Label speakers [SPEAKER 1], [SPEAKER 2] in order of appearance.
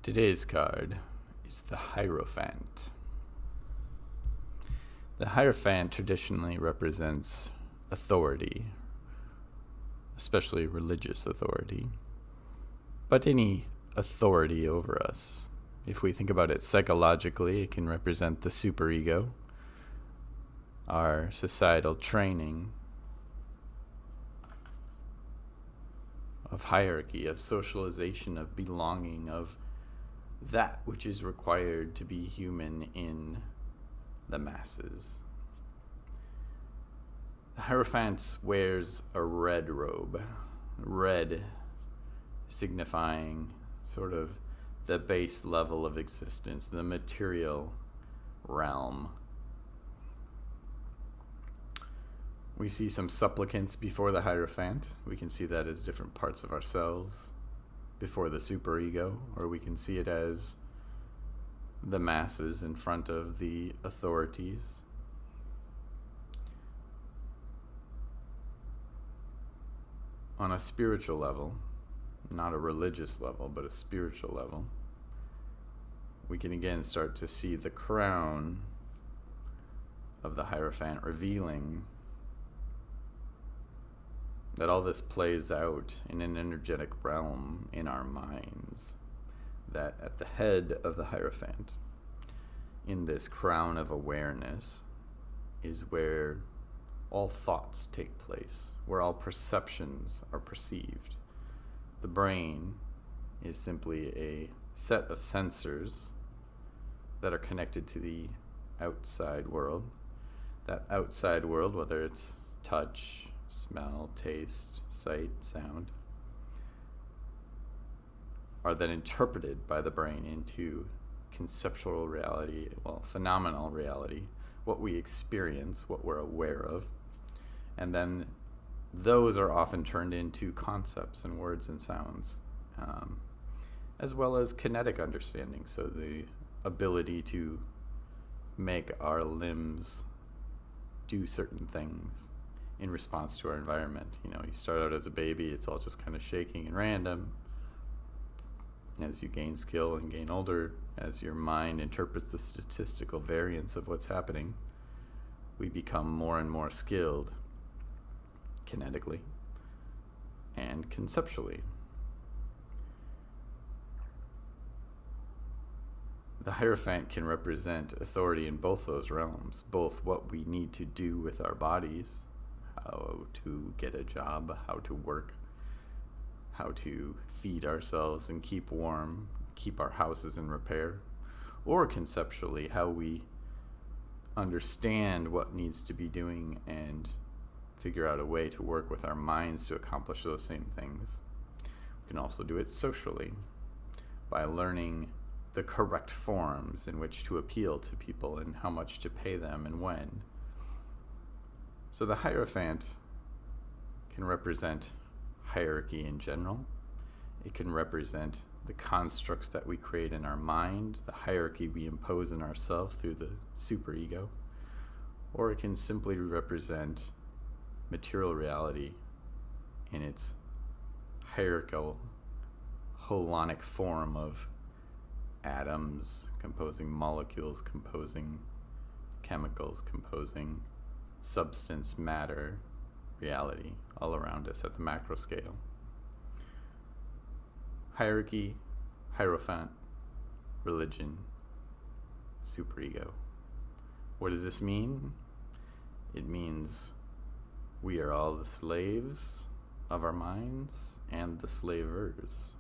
[SPEAKER 1] Today's card is the Hierophant. The Hierophant traditionally represents authority, especially religious authority, but any authority over us. If we think about it psychologically, it can represent the superego, our societal training of hierarchy, of socialization, of belonging, of that which is required to be human in the masses. The Hierophant wears a red robe, red signifying sort of the base level of existence, the material realm. We see some supplicants before the Hierophant. We can see that as different parts of ourselves before the superego, or we can see it as the masses in front of the authorities. On a spiritual level, not a religious level, but a spiritual level, we can again start to see the crown of the Hierophant, revealing that all this plays out in an energetic realm in our minds. That at the head of the Hierophant, in this crown of awareness, is where all thoughts take place, where all perceptions are perceived. The brain is simply a set of sensors that are connected to the outside world. That outside world, whether it's touch, smell, taste, sight, sound, are then interpreted by the brain into conceptual reality, phenomenal reality, what we experience, what we're aware of. And then those are often turned into concepts and words and sounds, as well as kinetic understanding, so the ability to make our limbs do certain things in response to our environment. You start out as a baby, it's all just kind of shaking and random. As you gain skill and gain older, as your mind interprets the statistical variance of what's happening, we become more and more skilled kinetically and conceptually. The Hierophant can represent authority in both those realms, both what we need to do with our bodies, how to get a job, how to work, how to feed ourselves and keep warm, keep our houses in repair, or conceptually how we understand what needs to be doing and figure out a way to work with our minds to accomplish those same things. We can also do it socially by learning the correct forms in which to appeal to people and how much to pay them and when. So the Hierophant can represent hierarchy in general. It can represent the constructs that we create in our mind, the hierarchy we impose on ourselves through the superego, or it can simply represent material reality in its hierarchical, holonic form of atoms composing molecules, composing chemicals, composing substance, matter, reality all around us at the macro scale. Hierarchy, Hierophant, religion, superego. What does this mean? It means we are all the slaves of our minds and the slavers